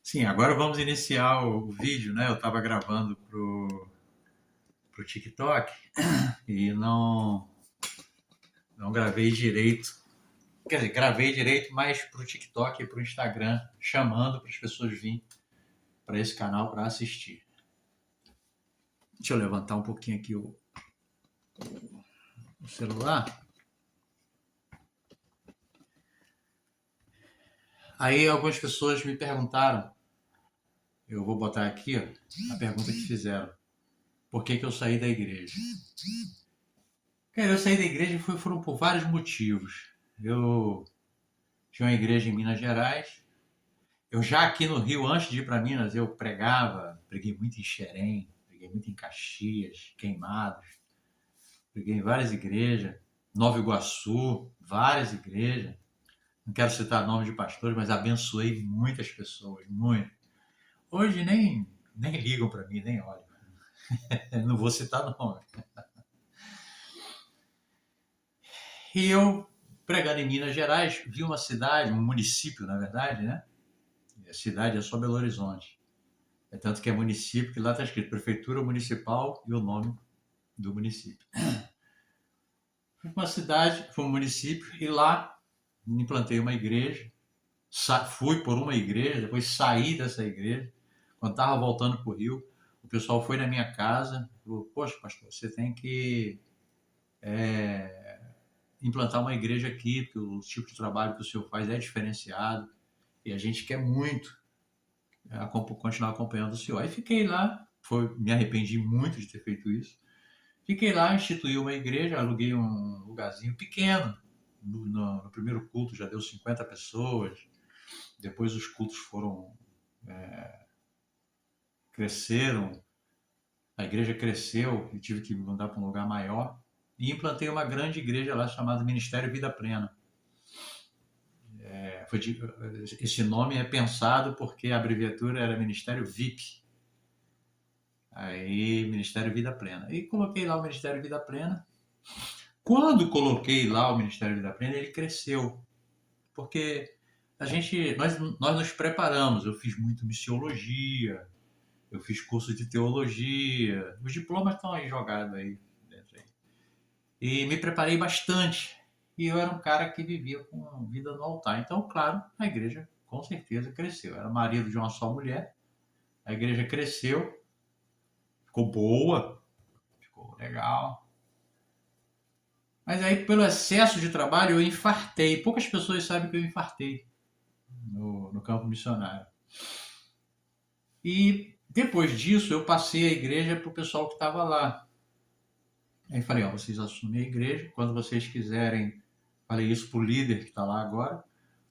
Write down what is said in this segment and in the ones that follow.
Sim, agora vamos iniciar o vídeo, né? Eu estava gravando pro TikTok e não gravei direito. Quer dizer, gravei direito, mas pro TikTok e pro Instagram, chamando para as pessoas virem para esse canal para assistir. Deixa eu levantar um pouquinho aqui o celular. Aí algumas pessoas me perguntaram, eu vou botar aqui ó, a pergunta que fizeram. Por que eu saí da igreja? Cara, eu saí da igreja foram por vários motivos. Eu tinha uma igreja em Minas Gerais. Eu já aqui no Rio, antes de ir para Minas, eu pregava, preguei muito em Xerém, preguei muito em Caxias, Queimados, preguei em várias igrejas, Nova Iguaçu, várias igrejas. Não quero citar nome de pastores, mas abençoei muitas pessoas, muito. Hoje nem ligam para mim, nem olham. Não vou citar nome. E eu, pregando em Minas Gerais, vi uma cidade, um município, na verdade, né? A cidade é só Belo Horizonte. É tanto que é município, que lá está escrito Prefeitura Municipal e o nome do município. Fui para uma cidade, fui um município, e lá implantei uma igreja. Fui por uma igreja, depois saí dessa igreja. Quando estava voltando para o Rio, o pessoal foi na minha casa e falou: Poxa, pastor, você tem que implantar uma igreja aqui, porque o tipo de trabalho que o senhor faz é diferenciado e a gente quer muito continuar acompanhando o senhor. Aí fiquei lá, me arrependi muito de ter feito isso. Fiquei lá, instituí uma igreja, aluguei um lugarzinho pequeno. No primeiro culto já deu 50 pessoas, depois os cultos cresceram, a igreja cresceu e tive que me mudar para um lugar maior. E implantei uma grande igreja lá chamada Ministério Vida Plena. Esse nome é pensado porque a abreviatura era Ministério VIP. Aí, Ministério Vida Plena. E coloquei lá o Ministério Vida Plena. Quando coloquei lá o Ministério Vida Plena, ele cresceu. Porque nós nos preparamos. Eu fiz muito missiologia, eu fiz curso de teologia. Os diplomas estão aí jogados aí dentro aí. E me preparei bastante. E eu era um cara que vivia com vida no altar. Então, claro, a igreja com certeza cresceu. Eu era marido de uma só mulher. A igreja cresceu, ficou boa, ficou legal. Mas aí, pelo excesso de trabalho, eu infartei. Poucas pessoas sabem que eu infartei no campo missionário. E depois disso, eu passei a igreja para o pessoal que estava lá. Aí falei, ó, vocês assumem a igreja. Quando vocês quiserem, falei isso para o líder que está lá agora.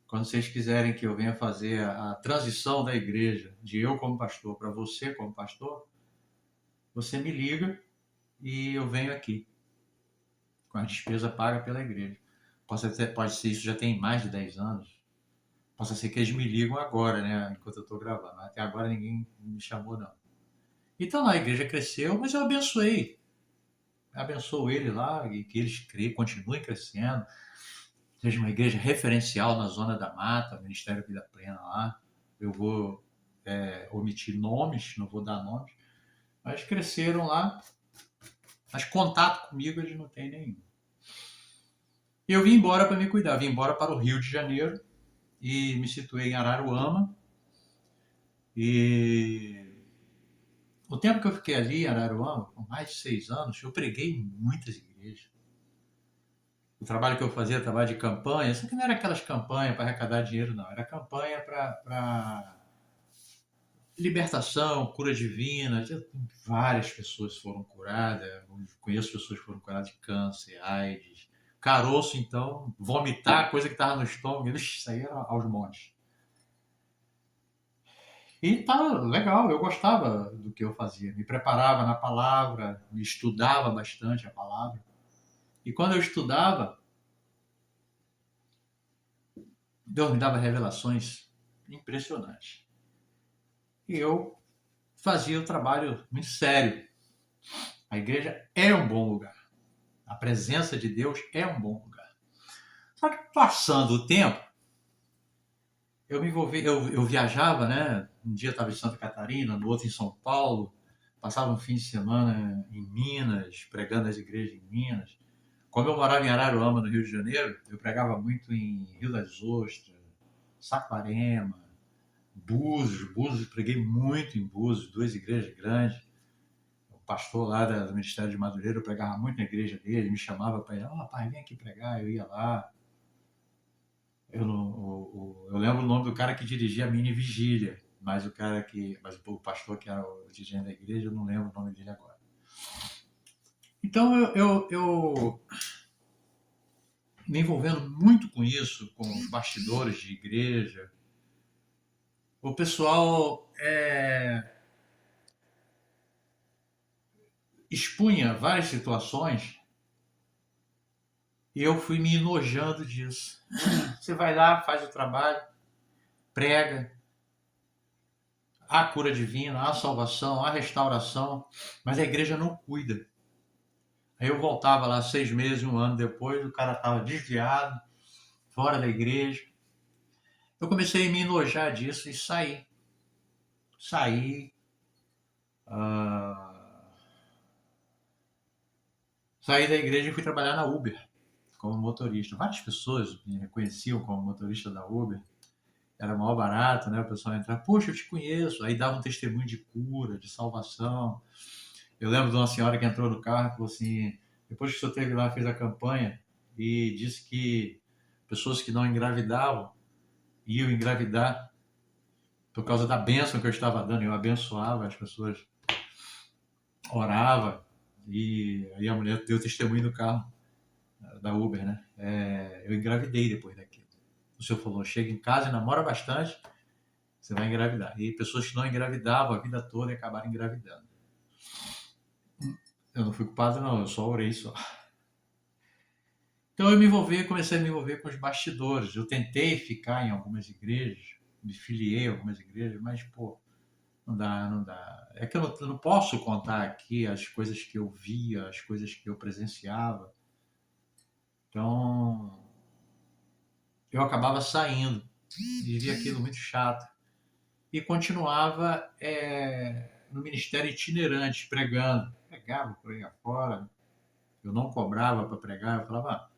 Quando vocês quiserem que eu venha fazer a transição da igreja, de eu como pastor para você como pastor, você me liga e eu venho aqui, com a despesa paga pela igreja. Pode ser isso já tem mais de 10 anos. Possa ser que eles me ligam agora, né? Enquanto eu estou gravando. Até agora ninguém me chamou, não. Então lá a igreja cresceu, mas eu abençoei. Abençoo ele lá e que eles continuem crescendo. Seja uma igreja referencial na Zona da Mata, Ministério Vida Plena lá. Eu vou omitir nomes, não vou dar nomes, mas cresceram lá. Mas contato comigo eles não têm nenhum. E eu vim embora para me cuidar. Vim embora para o Rio de Janeiro e me situei em Araruama. E o tempo que eu fiquei ali em Araruama, com mais de 6 anos, eu preguei em muitas igrejas. O trabalho que eu fazia era trabalho de campanha, só que não era aquelas campanhas para arrecadar dinheiro, não. Era campanha para libertação, cura divina. Várias pessoas foram curadas. Conheço pessoas que foram curadas de câncer, AIDS. Caroço, então, vomitar coisa que estava no estômago, isso aí era aos montes. E tá legal, eu gostava do que eu fazia. Me preparava na palavra, me estudava bastante a palavra. E quando eu estudava, Deus me dava revelações impressionantes. E eu fazia o trabalho muito sério. A igreja é um bom lugar. A presença de Deus é um bom lugar. Só que passando o tempo, eu me envolvi, eu viajava, né? Um dia eu estava em Santa Catarina, no outro em São Paulo, passava um fim de semana em Minas, pregando as igrejas em Minas. Como eu morava em Araruama, no Rio de Janeiro, eu pregava muito em Rio das Ostras, Saquarema, Búzios, preguei muito em Búzios, duas igrejas grandes. O pastor lá do Ministério de Madureira, eu pregava muito na igreja dele, me chamava para ir, pai, vem aqui pregar, eu ia lá. Eu lembro o nome do cara que dirigia a mini vigília, mas o pastor que era o dirigente da igreja, eu não lembro o nome dele agora. Então eu me envolvendo muito com isso, com os bastidores de igreja, o pessoal expunha várias situações e eu fui me enojando disso. Você vai lá, faz o trabalho, prega, há cura divina, há salvação, há restauração, mas a igreja não cuida. Aí eu voltava lá 6 meses, um ano depois, o cara estava desviado, fora da igreja. Eu comecei a me enojar disso e saí. Saí. ah, Saí da igreja e fui trabalhar na Uber como motorista. Várias pessoas me reconheciam como motorista da Uber. Era maior barato, né? O pessoal entrava, poxa, eu te conheço. Aí dava um testemunho de cura, de salvação. Eu lembro de uma senhora que entrou no carro e falou assim, depois que o senhor esteve lá, fez a campanha e disse que pessoas que não engravidavam iam engravidar por causa da bênção que eu estava dando. Eu abençoava as pessoas, orava e aí a mulher deu testemunho no carro da Uber, né? Eu engravidei depois daquilo. O senhor falou, chega em casa e namora bastante, você vai engravidar. E pessoas que não engravidavam a vida toda e acabaram engravidando. Eu não fui culpado, não, eu só orei só. Então comecei a me envolver com os bastidores. Eu tentei ficar em algumas igrejas, me filiei a algumas igrejas, mas, pô, não dá, não dá. É que eu não posso contar aqui as coisas que eu via, as coisas que eu presenciava. Então, eu acabava saindo e via aquilo muito chato. E continuava no ministério itinerante, pregando. Pregava por aí afora, eu não cobrava para pregar, eu falava,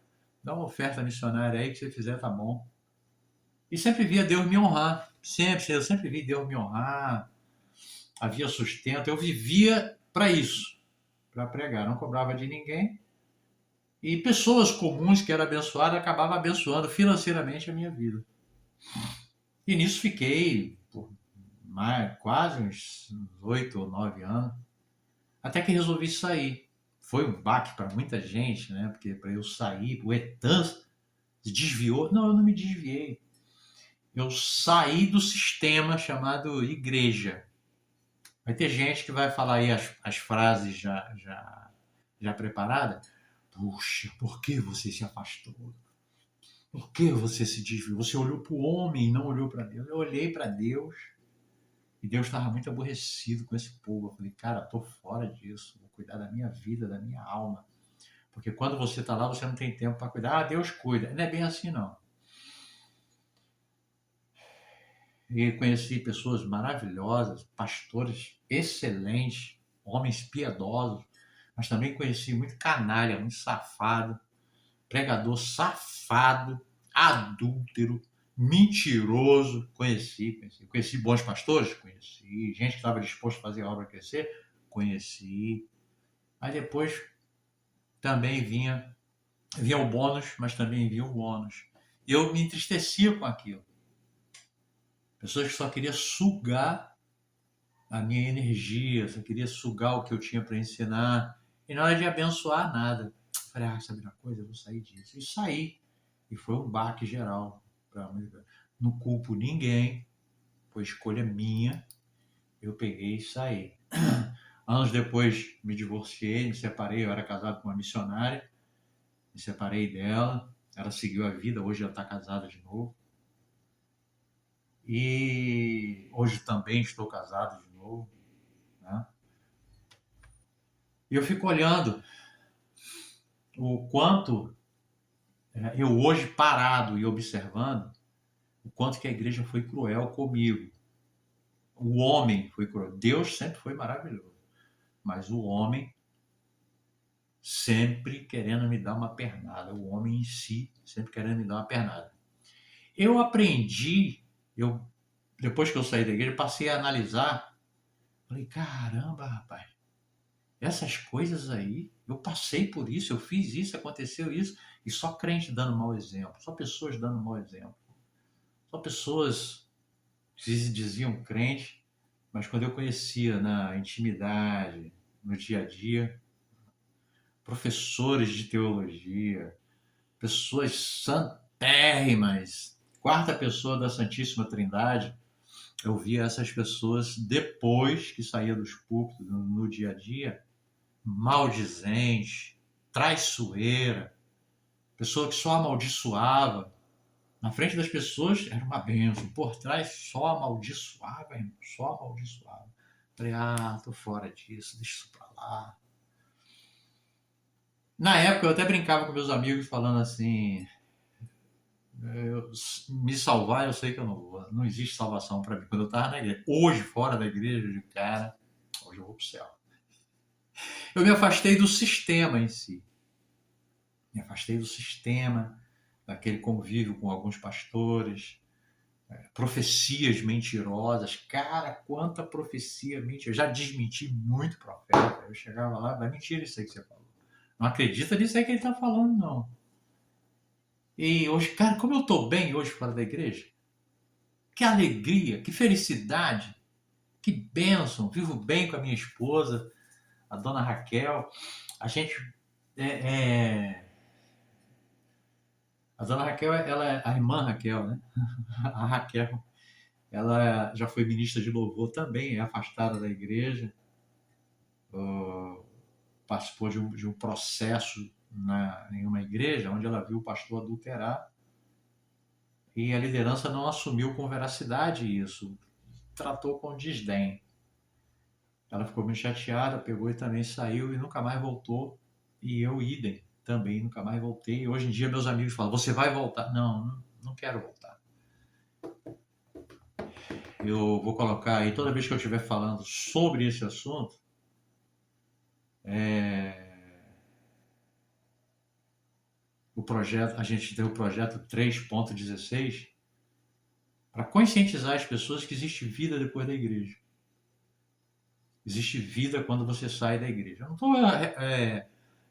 dá uma oferta missionária aí que você fizer, tá bom. E sempre via Deus me honrar, eu sempre vi Deus me honrar, havia sustento, eu vivia para isso, para pregar, não cobrava de ninguém. E pessoas comuns que eram abençoadas acabavam abençoando financeiramente a minha vida. E nisso fiquei por quase uns 8 ou 9 anos, até que resolvi sair. Foi um baque para muita gente, né? Porque para eu sair, o Etan se desviou. Não, eu não me desviei. Eu saí do sistema chamado igreja. Vai ter gente que vai falar aí as frases já preparadas. Puxa, por que você se afastou? Por que você se desviou? Você olhou para o homem e não olhou para Deus. Eu olhei para Deus e Deus estava muito aborrecido com esse povo. Eu falei, cara, estou fora disso. Vou cuidar da minha vida, da minha alma. Porque quando você está lá, você não tem tempo para cuidar. Ah, Deus cuida. Não é bem assim, não. E conheci pessoas maravilhosas, pastores excelentes, homens piedosos, mas também conheci muito canalha, muito safado, pregador safado, adúltero, mentiroso. Conheci bons pastores, conheci gente que estava disposto a fazer a obra crescer, conheci. Mas depois também vinha o bônus, mas também vinha o ônus. Eu me entristecia com aquilo. Pessoas que só queriam sugar a minha energia, só queria sugar o que eu tinha para ensinar, e não era de abençoar nada. Falei, sabe uma coisa, eu vou sair disso. E saí. E foi um baque geral para mim. Não culpo ninguém, foi escolha minha. Eu peguei e saí. Anos depois me divorciei, me separei, eu era casado com uma missionária, me separei dela, ela seguiu a vida, hoje ela está casada de novo. E hoje também estou casado de novo, né? E eu fico olhando o quanto eu hoje parado e observando, o quanto que a igreja foi cruel comigo. O homem foi cruel. Deus sempre foi maravilhoso, mas o homem sempre querendo me dar uma pernada. O homem em si sempre querendo me dar uma pernada. Eu aprendi, depois que eu saí da igreja, passei a analisar. Falei, caramba, rapaz, essas coisas aí, eu passei por isso, eu fiz isso, aconteceu isso, e só crente dando mau exemplo, só pessoas dando mau exemplo, só pessoas que se diziam crente, mas quando eu conhecia na intimidade, no dia a dia, professores de teologia, pessoas santérrimas, quarta pessoa da Santíssima Trindade, eu via essas pessoas depois que saía dos púlpitos, no dia a dia, maldizente, traiçoeira, pessoa que só amaldiçoava. Na frente das pessoas era uma bênção, por trás só amaldiçoava, irmão, só amaldiçoava. Falei, tô fora disso, deixa isso pra lá. Na época eu até brincava com meus amigos falando assim, me salvar eu sei que eu não vou, não existe salvação para mim. Quando eu estava na igreja, hoje fora da igreja, eu digo, cara, hoje eu vou pro céu. Eu me afastei do sistema em si, me afastei do sistema, daquele convívio com alguns pastores, profecias mentirosas. Cara, quanta profecia mentirosa. Eu já desmenti muito profeta. Eu chegava lá, vai mentira isso aí que você falou. Não acredita nisso aí que ele está falando, não. E hoje, cara, como eu tô bem hoje fora da igreja, que alegria, que felicidade, que bênção, vivo bem com a minha esposa, a dona Raquel, a gente a dona Raquel, ela é a irmã Raquel, né? A Raquel, ela já foi ministra de louvor também, é afastada da igreja, participou de um processo em uma igreja onde ela viu o pastor adulterar e a liderança não assumiu com veracidade isso, tratou com desdém. Ela ficou muito chateada, pegou e também saiu e nunca mais voltou. E eu, idem, também nunca mais voltei. Hoje em dia meus amigos falam, você vai voltar? Não, não quero voltar. Eu vou colocar aí, toda vez que eu estiver falando sobre esse assunto, o projeto, a gente tem o projeto 3.16 para conscientizar as pessoas que existe vida depois da igreja. Existe vida quando você sai da igreja. Eu não estou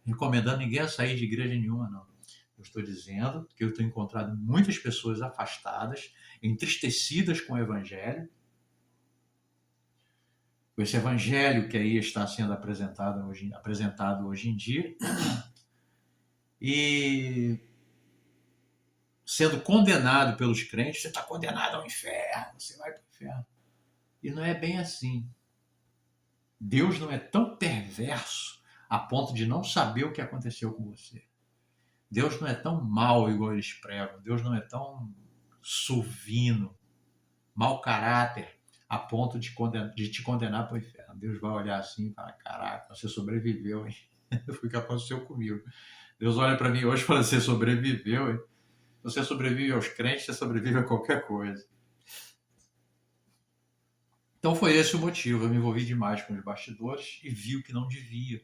recomendando ninguém a sair de igreja nenhuma, não. Eu estou dizendo que eu tenho encontrado muitas pessoas afastadas, entristecidas com o evangelho, com esse evangelho que aí está sendo apresentado hoje em dia, e sendo condenado pelos crentes, você está condenado ao inferno, você vai para o inferno. E não é bem assim. Deus não é tão perverso a ponto de não saber o que aconteceu com você. Deus não é tão mau igual eles pregam. Deus não é tão suvino, mau caráter, a ponto de te condenar para o inferno. Deus vai olhar assim e falar, caraca, você sobreviveu, hein? Foi o que aconteceu comigo. Deus olha para mim hoje e fala, você sobreviveu, hein? Você sobrevive aos crentes, você sobrevive a qualquer coisa. Então foi esse o motivo. Eu me envolvi demais com os bastidores e vi o que não devia.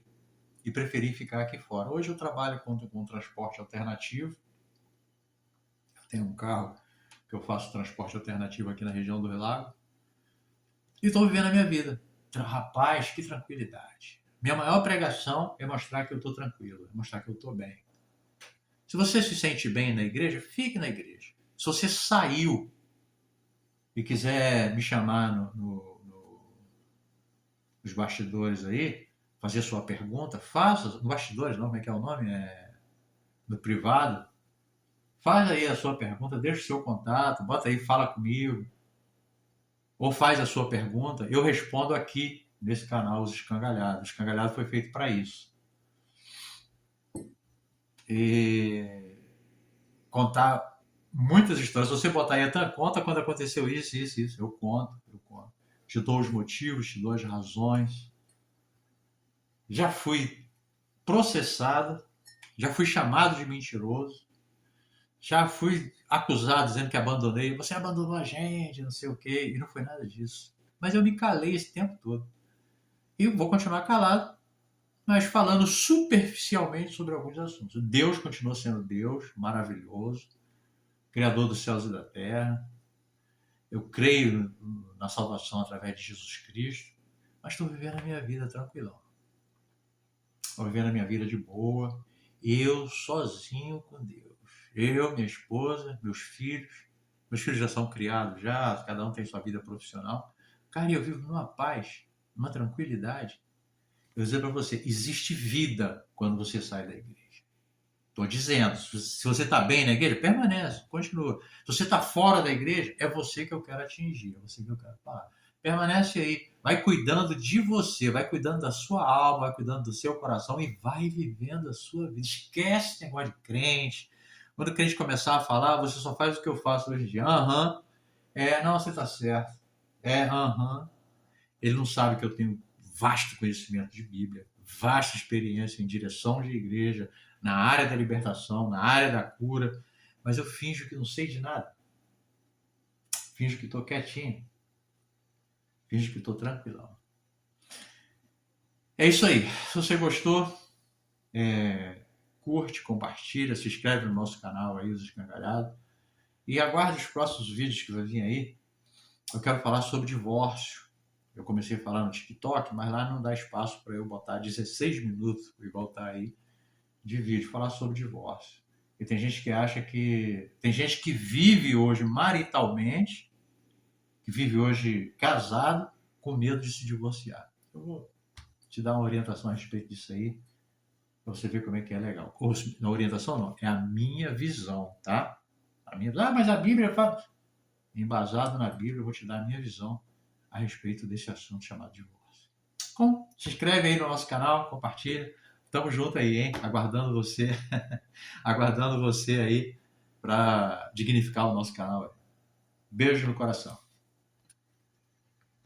E preferi ficar aqui fora. Hoje eu trabalho com transporte alternativo. Eu tenho um carro que eu faço transporte alternativo aqui na região do Lago. E estou vivendo a minha vida. Rapaz, que tranquilidade. Minha maior pregação é mostrar que eu estou tranquilo, é mostrar que eu estou bem. Se você se sente bem na igreja, fique na igreja. Se você saiu e quiser me chamar nos bastidores aí, fazer sua pergunta, faça. No bastidores, não, como é que é o nome? No privado. Faz aí a sua pergunta, deixa o seu contato, bota aí, fala comigo. Ou faz a sua pergunta, eu respondo aqui nesse canal, Os Escangalhados. O Escangalhado foi feito para isso. E contar muitas histórias. Se você botar aí, até conta quando aconteceu isso. Eu conto. Te dou os motivos, te dou as razões. Já fui processado, já fui chamado de mentiroso, Já fui acusado dizendo que abandonei. Você abandonou a gente, não sei o quê. E não foi nada disso. Mas eu me calei esse tempo todo. E vou continuar calado, mas falando superficialmente sobre alguns assuntos. Deus continua sendo Deus, maravilhoso, Criador dos céus e da terra. Eu creio na salvação através de Jesus Cristo, mas estou vivendo a minha vida tranquilão. Estou vivendo a minha vida de boa, eu sozinho com Deus. Eu, minha esposa, meus filhos. Meus filhos já são criados, já, cada um tem sua vida profissional. Cara, eu vivo numa paz, numa tranquilidade. Eu vou dizer para você, existe vida quando você sai da igreja. Estou dizendo, se você está bem na igreja, permanece, continua. Se você está fora da igreja, é você que eu quero atingir, é você que eu quero falar. Permanece aí, vai cuidando de você, vai cuidando da sua alma, vai cuidando do seu coração e vai vivendo a sua vida. Esquece esse negócio de crente. Quando o crente começar a falar, você só faz o que eu faço hoje em dia. Aham, não, você está certo. Aham. Ele não sabe que eu tenho vasto conhecimento de Bíblia, vasta experiência em direção de igreja, na área da libertação, na área da cura, mas eu finjo que não sei de nada. Finjo que estou quietinho. Finjo que estou tranquilão. É isso aí. Se você gostou, curte, compartilha, se inscreve no nosso canal aí, Os Escangalhados. E aguarde os próximos vídeos que vai vir aí. Eu quero falar sobre divórcio. Eu comecei a falar no TikTok, mas lá não dá espaço para eu botar 16 minutos, igual tá aí, de vídeo, falar sobre divórcio. E tem gente que acha que... Tem gente que vive hoje maritalmente, que vive hoje casado, com medo de se divorciar. Eu vou te dar uma orientação a respeito disso aí, para você ver como é que é legal. Na orientação não, é a minha visão, tá? Mas a Bíblia fala... Embasado na Bíblia, eu vou te dar a minha visão a respeito desse assunto chamado divórcio. Bom, se inscreve aí no nosso canal, compartilha. Tamo junto aí, hein? Aguardando você, aguardando você aí para dignificar o nosso canal. Beijo no coração.